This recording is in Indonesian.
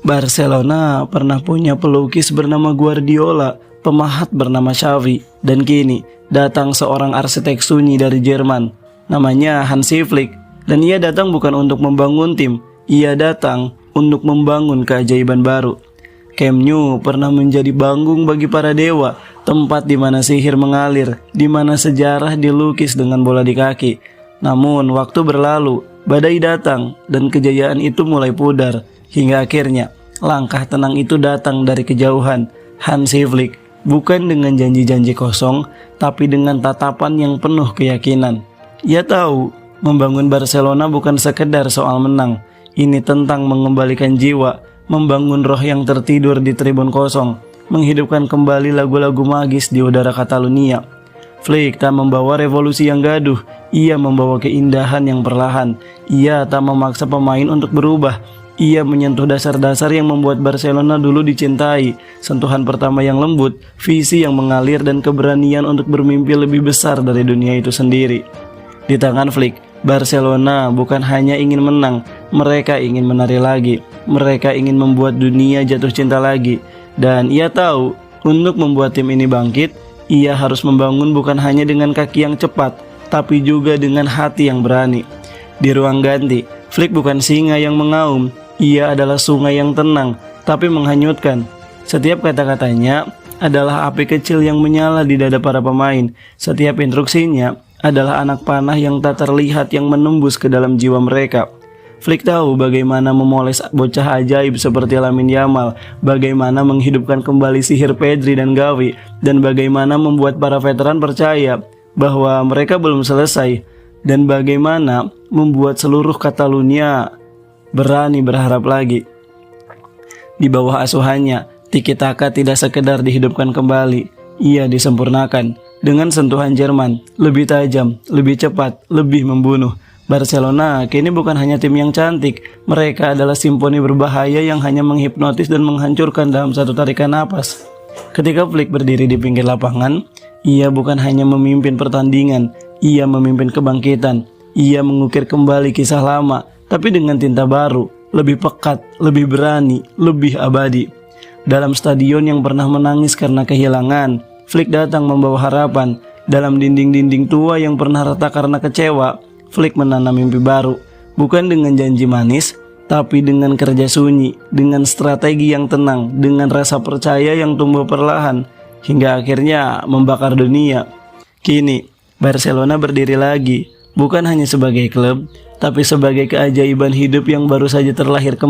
Barcelona pernah punya pelukis bernama Guardiola, pemahat bernama Xavi, dan kini datang seorang arsitek sunyi dari Jerman. Namanya Hansi Flick, dan ia datang bukan untuk membangun tim, ia datang untuk membangun keajaiban baru. Camp Nou pernah menjadi panggung bagi para dewa, tempat di mana sihir mengalir, di mana sejarah dilukis dengan bola di kaki. Namun waktu berlalu, badai datang, dan kejayaan itu mulai pudar. Hingga akhirnya, langkah tenang itu datang dari kejauhan. Hansi Flick, bukan dengan janji-janji kosong, tapi dengan tatapan yang penuh keyakinan. Ia tahu, membangun Barcelona bukan sekedar soal menang. Ini tentang mengembalikan jiwa, membangun roh yang tertidur di tribun kosong, menghidupkan kembali lagu-lagu magis di udara Catalunya. Flick tak membawa revolusi yang gaduh, ia membawa keindahan yang perlahan. Ia tak memaksa pemain untuk berubah. Ia menyentuh dasar-dasar yang membuat Barcelona dulu dicintai. Sentuhan pertama yang lembut, visi yang mengalir, dan keberanian untuk bermimpi lebih besar dari dunia itu sendiri. Di tangan Flick, Barcelona bukan hanya ingin menang, mereka ingin menari lagi. Mereka ingin membuat dunia jatuh cinta lagi. Dan ia tahu, untuk membuat tim ini bangkit, ia harus membangun bukan hanya dengan kaki yang cepat, tapi juga dengan hati yang berani. Di ruang ganti, Flick bukan singa yang mengaum. Ia adalah sungai yang tenang, tapi menghanyutkan. Setiap kata-katanya adalah api kecil yang menyala di dada para pemain. Setiap instruksinya adalah anak panah yang tak terlihat yang menembus ke dalam jiwa mereka. Flick tahu bagaimana memoles bocah ajaib seperti Lamine Yamal, bagaimana menghidupkan kembali sihir Pedri dan Gavi, dan bagaimana membuat para veteran percaya bahwa mereka belum selesai, dan bagaimana membuat seluruh Catalunya berani berharap lagi. Di bawah asuhannya, Tiki Taka tidak sekedar dihidupkan kembali, ia disempurnakan dengan sentuhan Jerman, lebih tajam, lebih cepat, lebih membunuh. Barcelona kini bukan hanya tim yang cantik, mereka adalah simfoni berbahaya yang hanya menghipnotis dan menghancurkan dalam satu tarikan napas. Ketika Flick berdiri di pinggir lapangan, ia bukan hanya memimpin pertandingan, ia memimpin kebangkitan. Ia mengukir kembali kisah lama, tapi dengan tinta baru, lebih pekat, lebih berani, lebih abadi. Dalam stadion yang pernah menangis karena kehilangan, Flick datang membawa harapan. Dalam dinding-dinding tua yang pernah retak karena kecewa, Flick menanam mimpi baru. Bukan dengan janji manis, tapi dengan kerja sunyi, dengan strategi yang tenang, dengan rasa percaya yang tumbuh perlahan, hingga akhirnya membakar dunia. Kini, Barcelona berdiri lagi, bukan hanya sebagai klub, tapi sebagai keajaiban hidup yang baru saja terlahir kembali.